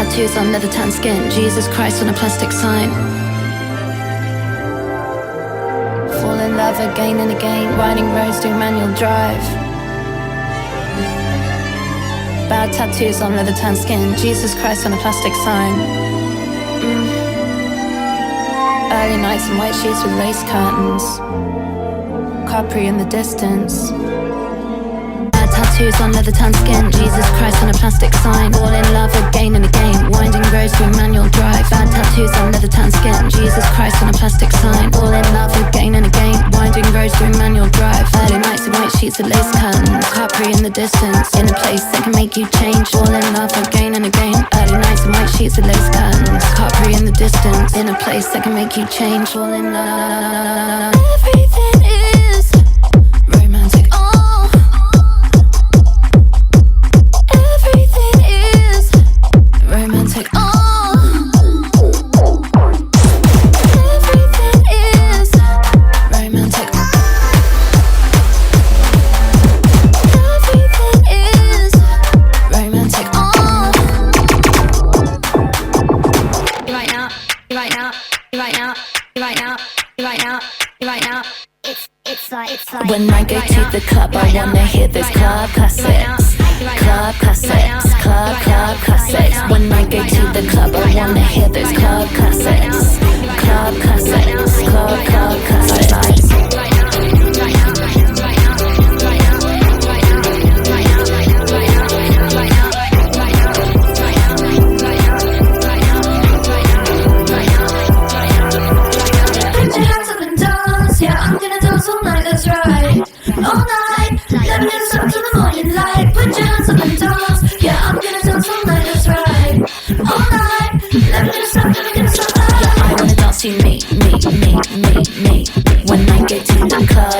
tattoos on leather tan skin, Jesus Christ on a plastic sign. Fall in love again and again, riding roads doing manual drive. Bad tattoos on leather tan skin, Jesus Christ on a plastic sign. Early nights in white sheets with lace curtains, Capri in the distance. Bad tattoos on leather tan skin, Jesus Christ on a plastic sign. Fall in love again and again, winding roads through manual drive. Bad tattoos on leather tan skin, Jesus Christ on a plastic sign. Fall in love again and again, winding roads through manual drive. Early nights in white sheets with lace curtains, Capri in the distance, in a place that can make you change. Fall in love again and again. Early nights in white sheets with lace curtains, Capri in the distance, in a place that can make you change. Fall in love. Everything is romantic. Oh, everything is romantic. Oh, everything is romantic. Everything is romantic. Oh, right now, right now, right now, right now, right now, right now. It's like when I go to the club, I wanna hear those club classics. Club classics, club classics. When I go to the club, I wanna hear those club classics. Club classics, club classics. Put your hands up and dance, yeah, I'm gonna dance all night, that's right. All night, let me dance up to the morning light. Put your hands up and dance, yeah, I'm gonna dance all night, that's right. All night, let me dance up, let me dance up. Yeah, I wanna dance to me. When I get to the club,